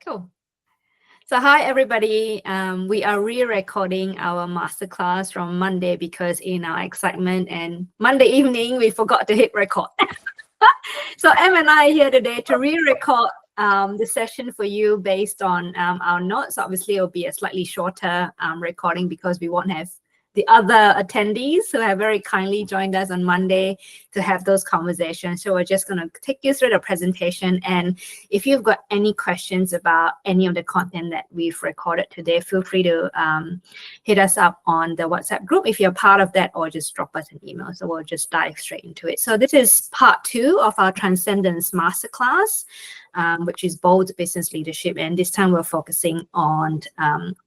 Cool. So hi, everybody. We are re-recording our masterclass from Monday because in our excitement and Monday evening, we forgot to hit record. So Em and I are here today to re-record the session for you based on our notes. Obviously, it'll be a slightly shorter recording because we won't have the other attendees who have very kindly joined us on Monday to have those conversations. So we're just going to take you through the presentation. And if you've got any questions about any of the content that we've recorded today, feel free to hit us up on the WhatsApp group if you're part of that, or just drop us an email. So we'll just dive straight into it. So this is part 2 of our Transcendence Masterclass, which is bold business leadership. And this time we're focusing on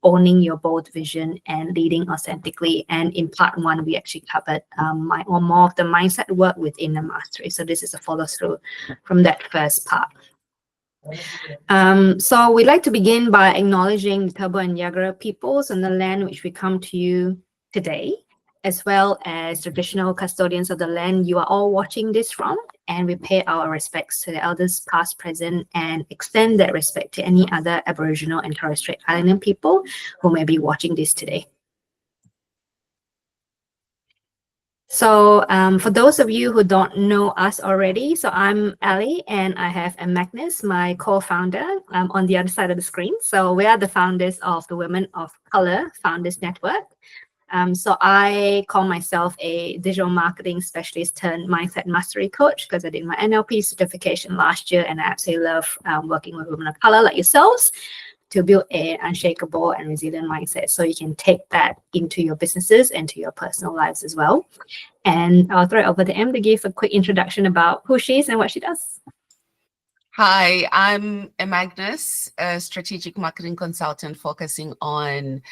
owning your bold vision and leading authentically. And in part 1, we actually covered more of the mindset work within the mastery. So this is a follow through from that first part. So we'd like to begin by acknowledging the Turrbal and Yagara peoples on the land which we come to you today, as well as traditional custodians of the land you are all watching this from. And we pay our respects to the elders past, present, and extend that respect to any other Aboriginal and Torres Strait Islander people who may be watching this today. So for those of you who don't know us already, so I'm Ali and I have Magnus, my co-founder, on the other side of the screen. So we are the founders of the Women of Color Founders Network. So I call myself a digital marketing specialist turned mindset mastery coach because I did my NLP certification last year, and I absolutely love working with women of color like yourselves to build an unshakable and resilient mindset so you can take that into your businesses and to your personal lives as well. And I'll throw it over to Em to give a quick introduction about who she is and what she does. Hi, I'm Magnus, a strategic marketing consultant focusing on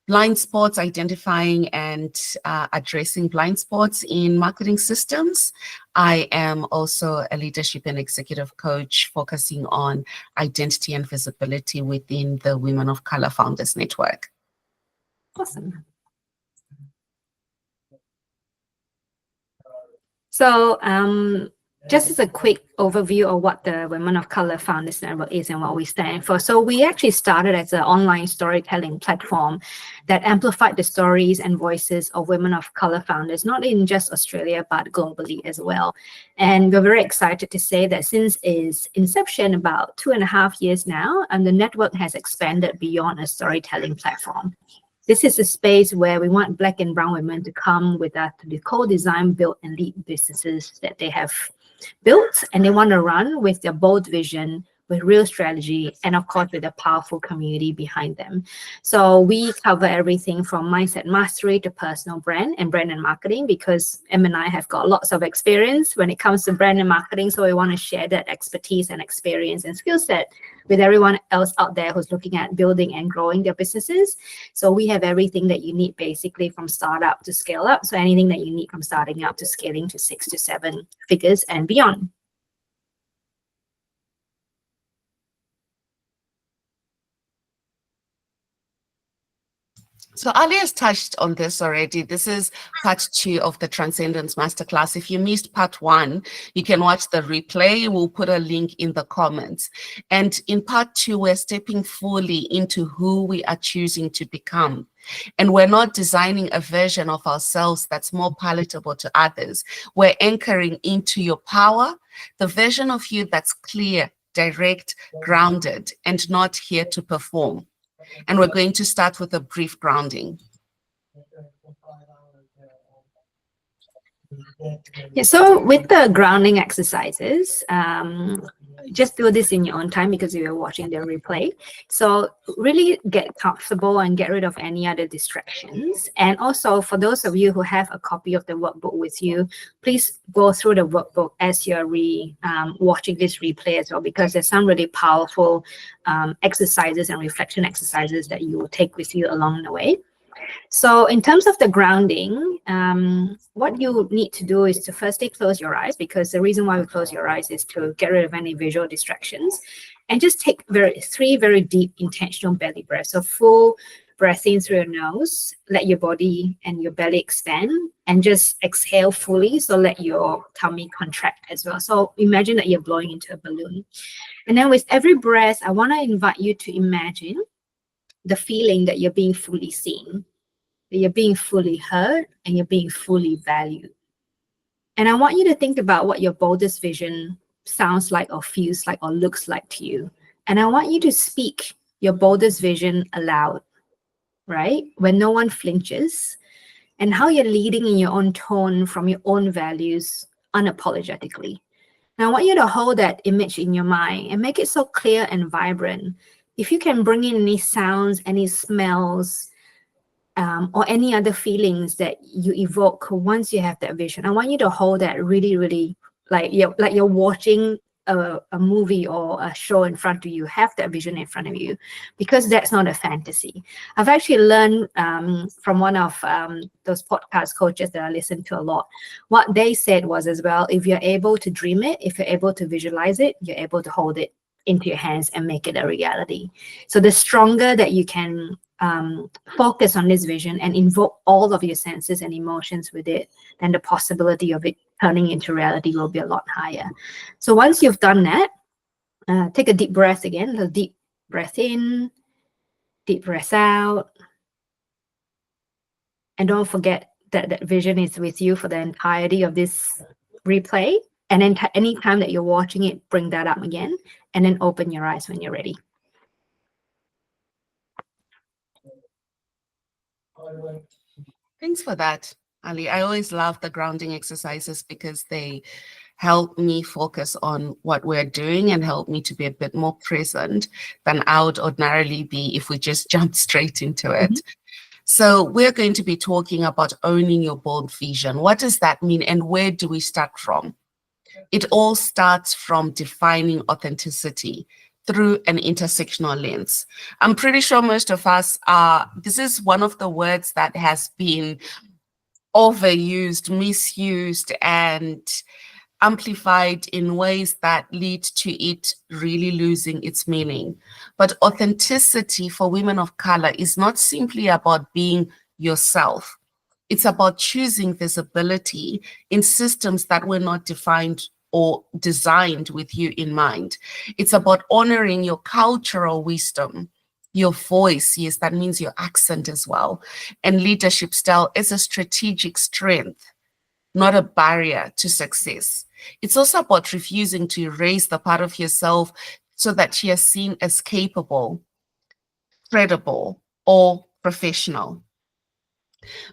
blind spots, identifying and addressing blind spots in marketing systems. I am also a leadership and executive coach focusing on identity and visibility within the Women of Color Founders Network. Awesome. So just as a quick overview of what the Women of Color Founders Network is and what we stand for. So we actually started as an online storytelling platform that amplified the stories and voices of women of color founders, not in just Australia, but globally as well. And we're very excited to say that since its inception about 2.5 years now, and the network has expanded beyond a storytelling platform. This is a space where we want Black and brown women to come with us to co-design, build, and lead businesses that they have built, and they want to run with their bold vision, with real strategy, and of course with a powerful community behind them. So we cover everything from mindset mastery to personal brand and marketing, because Em and I have got lots of experience when it comes to brand and marketing. So we want to share that expertise and experience and skill set with everyone else out there who's looking at building and growing their businesses. So we have everything that you need basically from startup to scale up. So anything that you need from starting up to scaling to 6 to 7 figures and beyond. So Ali has touched on this already. This is part 2 of the Transcendence Masterclass. If you missed part 1, you can watch the replay. We'll put a link in the comments. And in part 2, we're stepping fully into who we are choosing to become. And we're not designing a version of ourselves that's more palatable to others. We're anchoring into your power, the version of you that's clear, direct, grounded, and not here to perform. And we're going to start with a brief grounding. Yeah, so with the grounding exercises, just do this in your own time because you're watching the replay. So really get comfortable and get rid of any other distractions. And also for those of you who have a copy of the workbook with you, please go through the workbook as you're watching this replay as well, because there's some really powerful exercises and reflection exercises that you will take with you along the way. So in terms of the grounding, what you need to do is to firstly close your eyes, because the reason why we close your eyes is to get rid of any visual distractions, and just take 3 very deep intentional belly breaths. So full breath in through your nose, let your body and your belly expand, and just exhale fully. So let your tummy contract as well. So imagine that you're blowing into a balloon. And then with every breath, I want to invite you to imagine the feeling that you're being fully seen, that you're being fully heard, and you're being fully valued. And I want you to think about what your boldest vision sounds like or feels like or looks like to you. And I want you to speak your boldest vision aloud, right? When no one flinches, and how you're leading in your own tone from your own values unapologetically. Now, I want you to hold that image in your mind and make it so clear and vibrant. If you can bring in any sounds, any smells, or any other feelings that you evoke once you have that vision, I want you to hold that really, really like you're watching a movie or a show in front of you. Have that vision in front of you, because that's not a fantasy. I've actually learned from one of those podcast coaches that I listen to a lot. What they said was, as well, if you're able to dream it, if you're able to visualize it, you're able to hold it into your hands and make it a reality. So the stronger that you can focus on this vision and invoke all of your senses and emotions with it, then the possibility of it turning into reality will be a lot higher. So once you've done that, take a deep breath again, a deep breath in, deep breath out. And don't forget that that vision is with you for the entirety of this replay. And then anytime that you're watching it, bring that up again, and then open your eyes when you're ready. Thanks for that, Ali. I always love the grounding exercises because they help me focus on what we're doing and help me to be a bit more present than I would ordinarily be if we just jump straight into it. So we're going to be talking about owning your bold vision. What does that mean, and where do we start from? It all starts from defining authenticity through an intersectional lens. I'm pretty sure most of us are, this is one of the words that has been overused, misused, and amplified in ways that lead to it really losing its meaning. But authenticity for women of color is not simply about being yourself. It's about choosing visibility in systems that were not defined or designed with you in mind. It's about honoring your cultural wisdom, your voice, yes, that means your accent as well, and leadership style as a strategic strength, not a barrier to success. It's also about refusing to erase the part of yourself so that you're seen as capable, credible, or professional.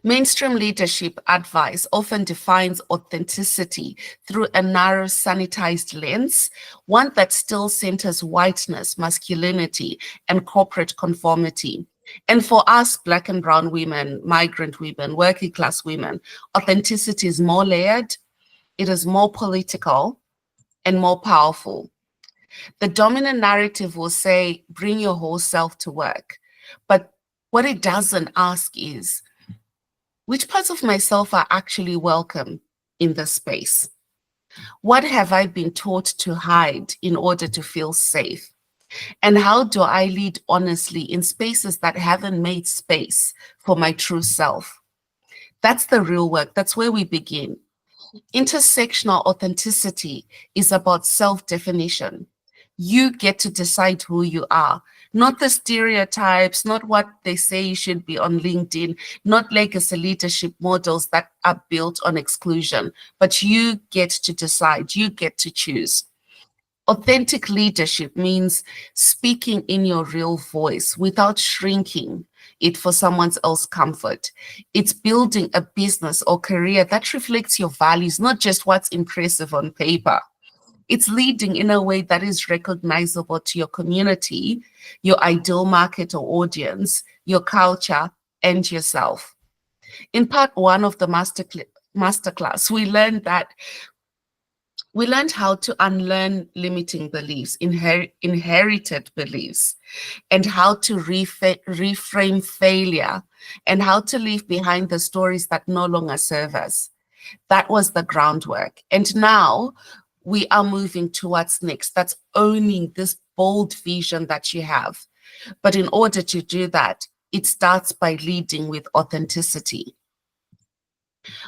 Mainstream leadership advice often defines authenticity through a narrow, sanitized lens, one that still centers whiteness, masculinity, and corporate conformity. And for us, Black and brown women, migrant women, working class women, authenticity is more layered, it is more political, and more powerful. The dominant narrative will say, bring your whole self to work. But what it doesn't ask is, which parts of myself are actually welcome in this space? What have I been taught to hide in order to feel safe? And how do I lead honestly in spaces that haven't made space for my true self? That's the real work. That's where we begin. Intersectional authenticity is about self-definition. You get to decide who you are, not the stereotypes, not what they say you should be on LinkedIn, not legacy leadership models that are built on exclusion, but you get to decide, you get to choose. Authentic leadership means speaking in your real voice without shrinking it for someone else's comfort. It's building a business or career that reflects your values, not just what's impressive on paper. It's leading in a way that is recognizable to your community, your ideal market or audience, your culture, and yourself. In part one of the masterclass, we learned how to unlearn limiting beliefs, inherited beliefs, and how to reframe failure, and how to leave behind the stories that no longer serve us. That was the groundwork. And now we are moving to what's next. That's owning this bold vision that you have. But in order to do that, it starts by leading with authenticity.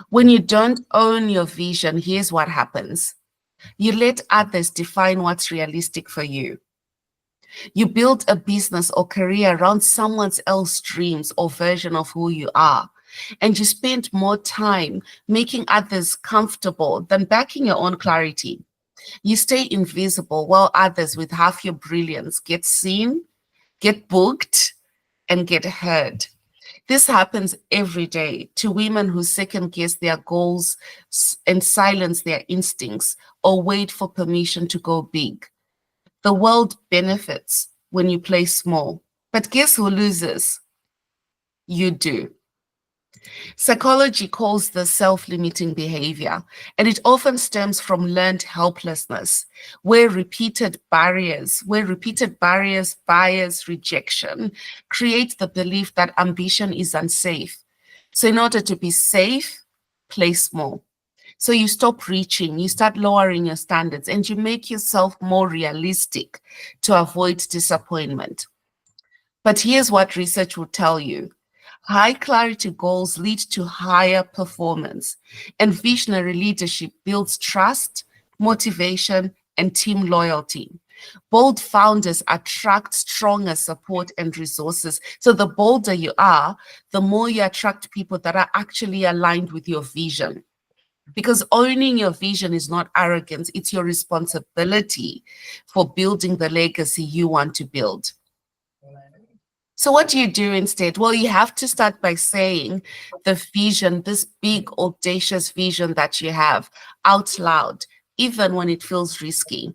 When you don't own your vision, here's what happens. You let others define what's realistic for you. You build a business or career around someone else's dreams or version of who you are. And you spend more time making others comfortable than backing your own clarity. You stay invisible while others with half your brilliance get seen, get booked, and get heard. This happens every day to women who second guess their goals and silence their instincts or wait for permission to go big. The world benefits when you play small, but guess who loses? You do. Psychology calls this self-limiting behavior, and it often stems from learned helplessness, where repeated barriers, bias, rejection, create the belief that ambition is unsafe. So in order to be safe, play small. So you stop reaching, you start lowering your standards, and you make yourself more realistic to avoid disappointment. But here's what research will tell you. High clarity goals lead to higher performance, and visionary leadership builds trust, motivation, and team loyalty. Bold founders attract stronger support and resources. So the bolder you are, the more you attract people that are actually aligned with your vision. Because owning your vision is not arrogance, it's your responsibility for building the legacy you want to build. So what do you do instead? Well, you have to start by saying the vision, this big, audacious vision that you have out loud, even when it feels risky.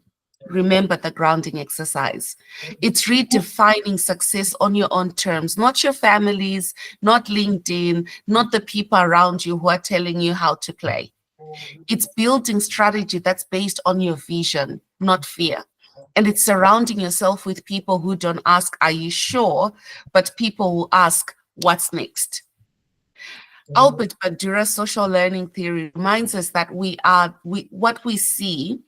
Remember the grounding exercise. It's redefining success on your own terms, not your family's, not LinkedIn, not the people around you who are telling you how to play. It's building strategy that's based on your vision, not fear. And it's surrounding yourself with people who don't ask, are you sure? But people who ask, what's next? Albert Bandura's social learning theory reminds us that what we see,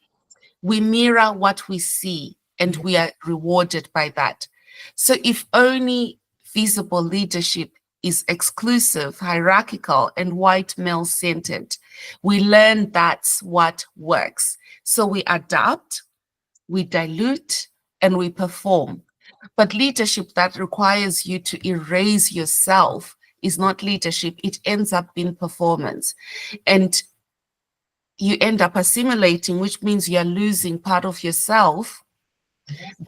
we mirror what we see, and we are rewarded by that. So if only visible leadership is exclusive, hierarchical, and white male-centered, we learn that's what works. So we adapt, we dilute, and we perform. But leadership that requires you to erase yourself is not leadership. It ends up being performance. And you end up assimilating, which means you're losing part of yourself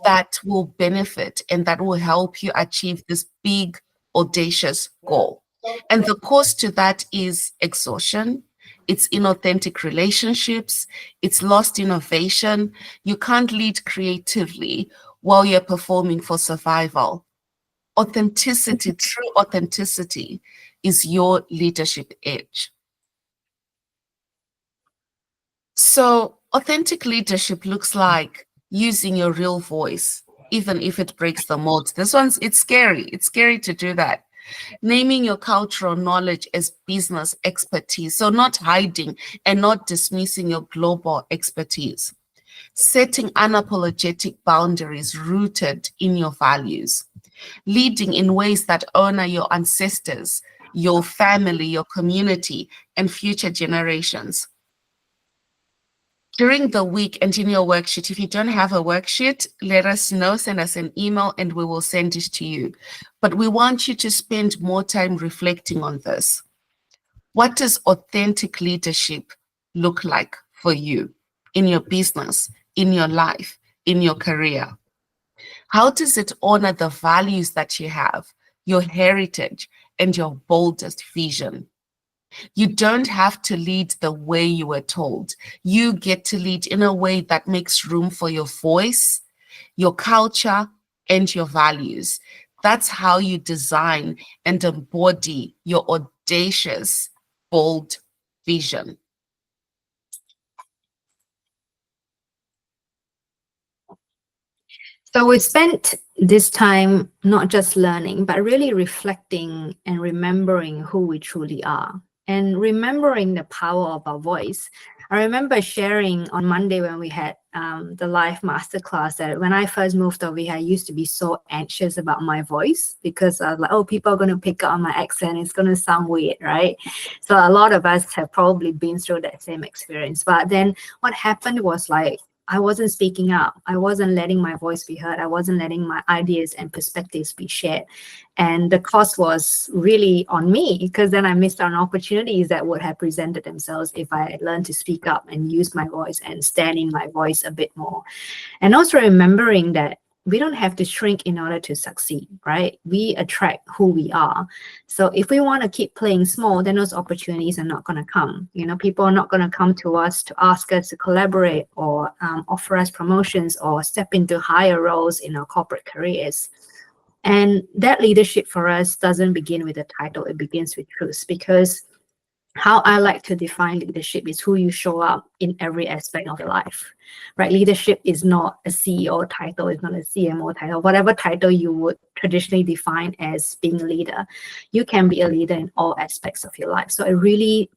that will benefit and that will help you achieve this big, audacious goal. And the cost to that is exhaustion. It's inauthentic relationships. It's lost innovation. You can't lead creatively while you're performing for survival. Authenticity, true authenticity, is your leadership edge. So authentic leadership looks like using your real voice, even if it breaks the mold. It's scary. It's scary to do that. Naming your cultural knowledge as business expertise. So not hiding and not dismissing your global expertise. Setting unapologetic boundaries rooted in your values. Leading in ways that honor your ancestors, your family, your community, and future generations. During the week and in your worksheet, if you don't have a worksheet, let us know, send us an email, and we will send it to you. But we want you to spend more time reflecting on this. What does authentic leadership look like for you in your business, in your life, in your career? How does it honor the values that you have, your heritage, and your boldest vision? You don't have to lead the way you were told. You get to lead in a way that makes room for your voice, your culture, and your values. That's how you design and embody your audacious, bold vision. So we spent this time not just learning, but really reflecting and remembering who we truly are. and remembering the power of our voice. I remember sharing on Monday when we had the live masterclass that when I first moved over here, I used to be so anxious about my voice because I was like, oh, people are going to pick up on my accent. It's going to sound weird, right? So a lot of us have probably been through that same experience. But then what happened was like, I wasn't speaking up. I wasn't letting my voice be heard. I wasn't letting my ideas and perspectives be shared. And the cost was really on me because then I missed out on opportunities that would have presented themselves if I had learned to speak up and use my voice and stand in my voice a bit more. And also remembering that we don't have to shrink in order to succeed, right? We attract who we are. So if we want to keep playing small, then those opportunities are not going to come. You know, people are not going to come to us to ask us to collaborate or offer us promotions or step into higher roles in our corporate careers. And that leadership for us doesn't begin with a title, it begins with truth. Because how I like to define leadership is who you show up in every aspect of your life, right? Leadership is not a CEO title, it's not a CMO title, whatever title you would traditionally define as being a leader. You can be a leader in all aspects of your life. So it really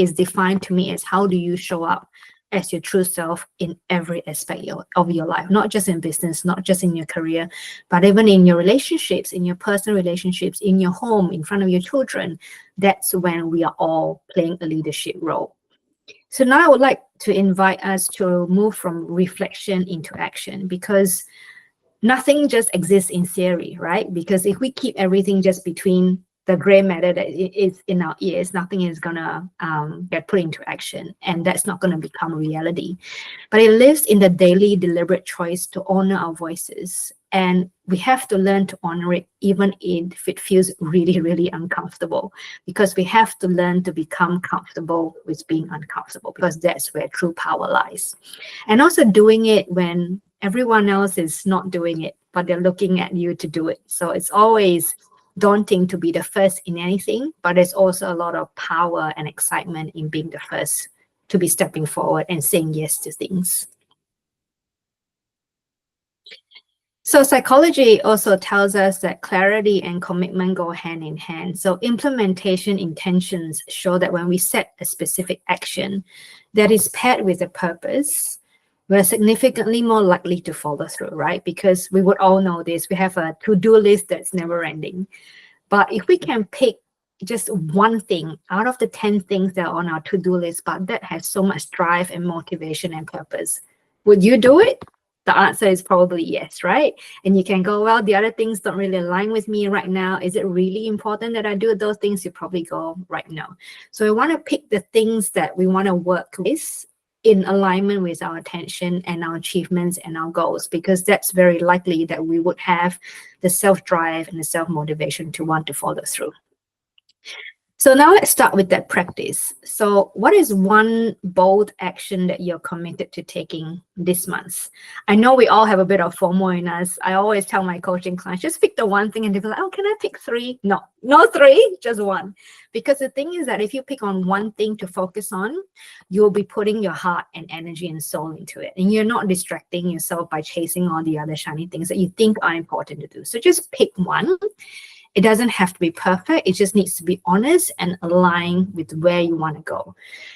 is defined to me as how do you show up as your true self in every aspect of your life, not just in business, not just in your career, but even in your relationships, in your personal relationships, in your home, in front of your children. That's when we are all playing a leadership role. So now I would like to invite us to move from reflection into action, because nothing just exists in theory, right? Because if we keep everything just between the gray matter that is in our ears, nothing is going to get put into action, and that's not going to become reality. But it lives in the daily deliberate choice to honor our voices, and we have to learn to honor it even if it feels really, really uncomfortable, because we have to learn to become comfortable with being uncomfortable, because that's where true power lies. And also doing it when everyone else is not doing it, but they're looking at you to do it. So it's always daunting to be the first in anything, but there's also a lot of power and excitement in being the first to be stepping forward and saying yes to things. So psychology also tells us that clarity and commitment go hand in hand. So implementation intentions show that when we set a specific action that is paired with a purpose, we're significantly more likely to follow through, right? Because we would all know this. We have a to-do list that's never ending. But if we can pick just one thing out of the 10 things that are on our to-do list, but that has so much drive and motivation and purpose, would you do it? The answer is probably yes, right? And you can go, well, the other things don't really align with me right now. Is it really important that I do those things? You probably go, right, no. So we want to pick the things that we want to work with in alignment with our attention and our achievements and our goals, because that's very likely that we would have the self-drive and the self-motivation to want to follow through. So now let's start with that practice. So what is one bold action that you're committed to taking this month? I know we all have a bit of FOMO in us. I always tell my coaching clients, just pick the one thing, and they're like, oh, can I pick 3? No, no 3, just 1. Because the thing is that if you pick on one thing to focus on, you'll be putting your heart and energy and soul into it. And you're not distracting yourself by chasing all the other shiny things that you think are important to do. So just pick one. It doesn't have to be perfect. It just needs to be honest and align with where you want to go.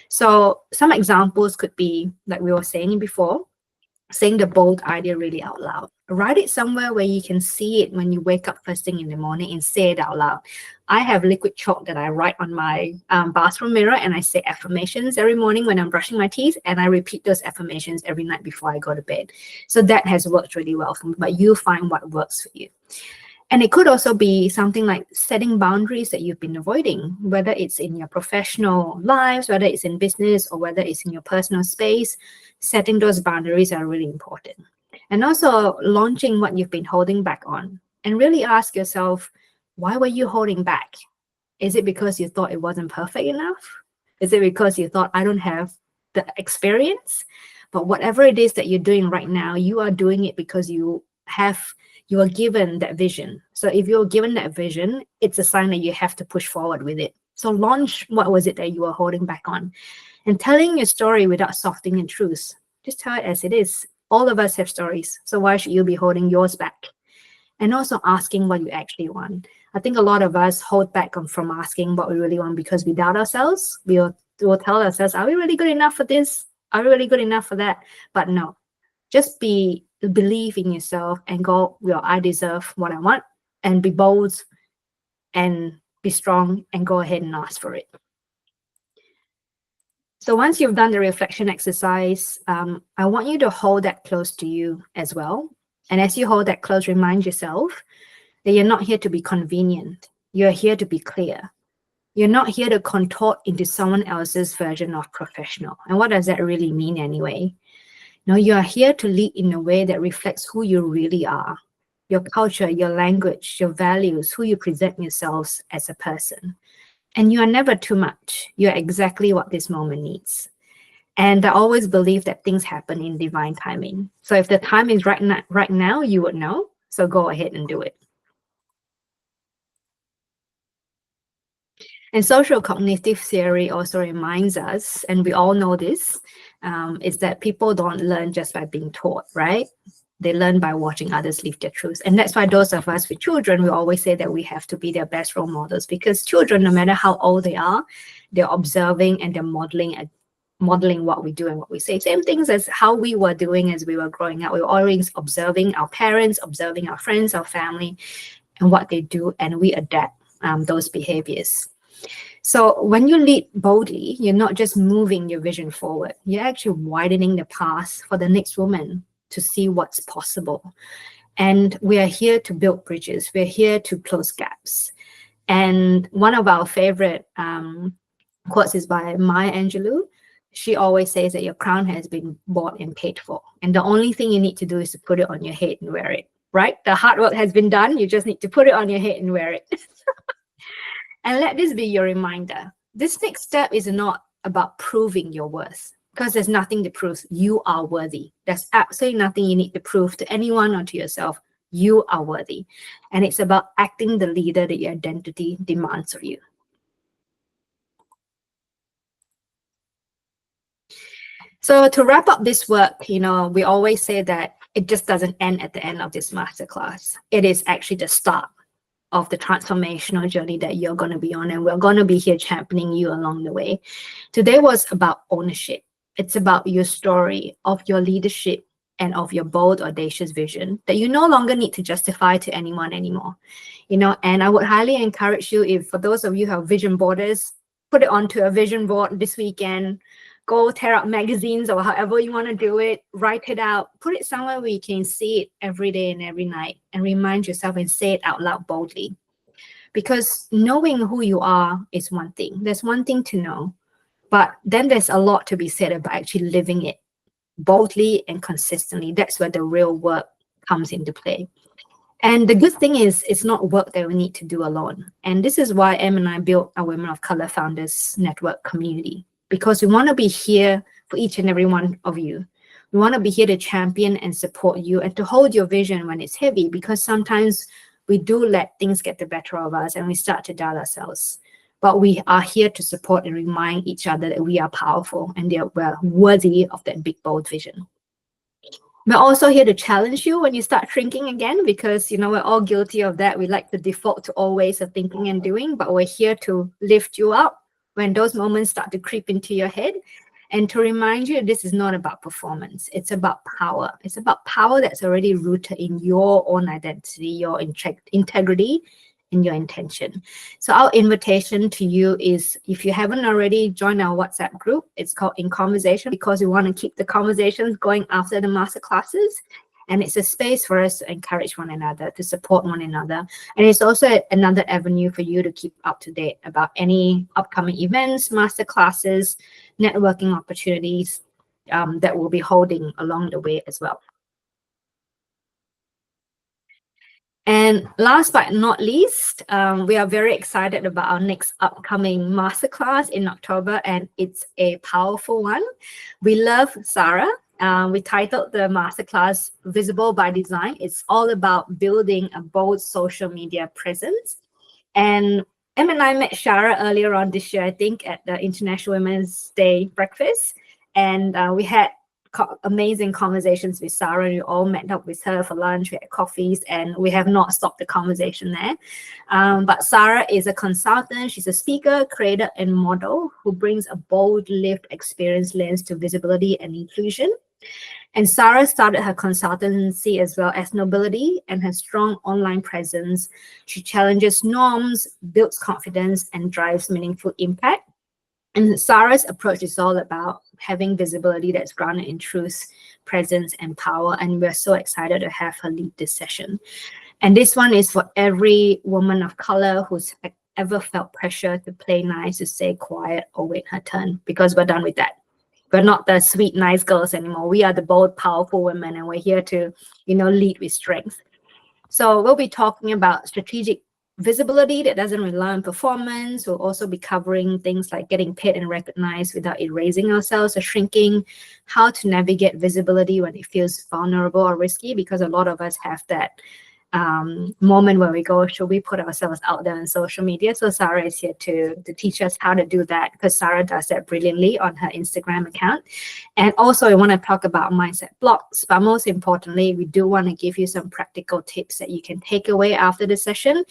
So some examples could be, like we were saying before, saying the bold idea really out loud. Write it somewhere where you can see it when you wake up first thing in the morning and say it out loud. I have liquid chalk that I write on my bathroom mirror, and I say affirmations every morning when I'm brushing my teeth, and I repeat those affirmations every night before I go to bed. So that has worked really well for me, but you find what works for you. And it could also be something like setting boundaries that you've been avoiding, whether it's in your professional lives, whether it's in business, or whether it's in your personal space. Setting those boundaries are really important. And also launching what you've been holding back on. And really ask yourself, why were you holding back? Is it because you thought it wasn't perfect enough? Is it because you thought, I don't have the experience? But whatever it is that you're doing right now, you are doing it because you are given that vision. So if you're given that vision, it's a sign that you have to push forward with it. So launch what was it that you were holding back on. And telling your story without softening the truth. Just tell it as it is. All of us have stories. So why should you be holding yours back? And also asking what you actually want. I think a lot of us hold back from asking what we really want because we doubt ourselves. We'll tell ourselves, are we really good enough for this? Are we really good enough for that? But no, just believe in yourself and go, well, I deserve what I want, and be bold and be strong and go ahead and ask for it. So once you've done the reflection exercise, I want you to hold that close to you as well. And as you hold that close, remind yourself that you're not here to be convenient. You're here to be clear. You're not here to contort into someone else's version of professional. And what does that really mean anyway? No, you are here to lead in a way that reflects who you really are, your culture, your language, your values, who you present yourselves as a person. And you are never too much. You're exactly what this moment needs. And I always believe that things happen in divine timing. So if the time is right now, you would know. So go ahead and do it. And social cognitive theory also reminds us, and we all know this, is that people don't learn just by being taught, right? They learn by watching others live their truths. And that's why those of us with children, we always say that we have to be their best role models, because children, no matter how old they are, they're observing and they're modeling what we do and what we say. Same things as how we were doing as we were growing up. We were always observing our parents, observing our friends, our family, and what they do, and we adapt those behaviors. So when you lead boldly, you're not just moving your vision forward, you're actually widening the path for the next woman to see what's possible. And we are here to build bridges. We're here to close gaps. And one of our favorite quotes is by Maya Angelou. She always says that your crown has been bought and paid for. And the only thing you need to do is to put it on your head and wear it, right? The hard work has been done. You just need to put it on your head and wear it. And let this be your reminder. This next step is not about proving your worth, because there's nothing to prove. You are worthy. There's absolutely nothing you need to prove to anyone or to yourself. You are worthy. And it's about acting the leader that your identity demands of you. So to wrap up this work, we always say that it just doesn't end at the end of this masterclass. It is actually the start of the transformational journey that you're going to be on, and we're going to be here championing you along the way. Today was about ownership. It's about your story of your leadership and of your bold, audacious vision that you no longer need to justify to anyone anymore. And I would highly encourage you, if for those of you who have vision boarders, put it onto a vision board this weekend. Go tear out magazines or however you want to do it, write it out, put it somewhere where you can see it every day and every night, and remind yourself and say it out loud boldly. Because knowing who you are is one thing. There's one thing to know, but then there's a lot to be said about actually living it boldly and consistently. That's where the real work comes into play. And the good thing is, it's not work that we need to do alone. And this is why Em and I built our Women of Color Founders Network community, because we want to be here for each and every one of you. We want to be here to champion and support you and to hold your vision when it's heavy, because sometimes we do let things get the better of us and we start to doubt ourselves. But we are here to support and remind each other that we are powerful and that we're worthy of that big, bold vision. We're also here to challenge you when you start shrinking again, because, we're all guilty of that. We like to default to old ways of thinking and doing, but we're here to lift you up when those moments start to creep into your head, and to remind you this is not about performance. It's about power. It's about power that's already rooted in your own identity, your integrity, and your intention. So our invitation to you is, if you haven't already, join our WhatsApp group. It's called In Conversation, because we want to keep the conversations going after the master classes. And it's a space for us to encourage one another, to support one another. And it's also another avenue for you to keep up to date about any upcoming events, master classes, networking opportunities that we'll be holding along the way as well. And last but not least, we are very excited about our next upcoming masterclass in October, and it's a powerful one. We love Sarah. We titled the masterclass Visible by Design. It's all about building a bold social media presence. And Em and I met Shara earlier on this year, I think, at the International Women's Day breakfast. And we had amazing conversations with Sarah. We all met up with her for lunch, we had coffees, and we have not stopped the conversation there. But Sarah is a consultant. She's a speaker, creator, and model who brings a bold, lived experience lens to visibility and inclusion. And Sarah started her consultancy as well as Nobility, and her strong online presence. She challenges norms, builds confidence, and drives meaningful impact. And Sarah's approach is all about having visibility that's grounded in truth, presence, and power. And we're so excited to have her lead this session. And this one is for every woman of color who's ever felt pressure to play nice, to stay quiet, or wait her turn, because we're done with that. We're not the sweet, nice girls anymore. We are the bold, powerful women, and we're here to, lead with strength. So we'll be talking about strategic visibility that doesn't rely on performance. We'll also be covering things like getting paid and recognized without erasing ourselves or shrinking, how to navigate visibility when it feels vulnerable or risky, because a lot of us have that moment where we go, should we put ourselves out there on social media? So Sarah is here to teach us how to do that, because Sarah does that brilliantly on her Instagram account. And also, I want to talk about mindset blocks, but most importantly, we do want to give you some practical tips that you can take away after the session.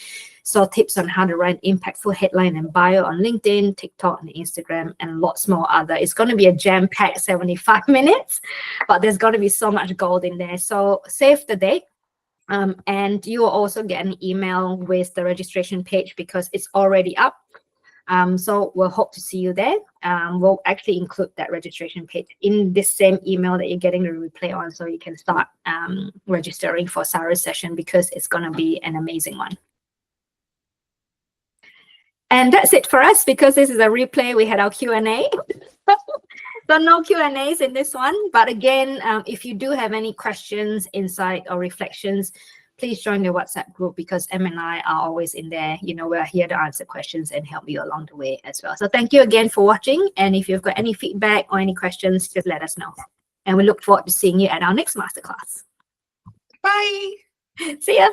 So tips on how to write impactful headline and bio on LinkedIn, TikTok, and Instagram, and lots more other. It's going to be a jam-packed 75 minutes, but there's going to be so much gold in there. So save the date. And you will also get an email with the registration page because it's already up. So we'll hope to see you there. We'll actually include that registration page in this same email that you're getting the replay on, so you can start registering for Sarah's session, because it's going to be an amazing one. And that's it for us, because this is a replay. We had our Q&A. So no Q&As in this one. But again, if you do have any questions, insight, or reflections, please join the WhatsApp group, because Em and I are always in there. We're here to answer questions and help you along the way as well. So thank you again for watching. And if you've got any feedback or any questions, just let us know. And we look forward to seeing you at our next masterclass. Bye. See ya.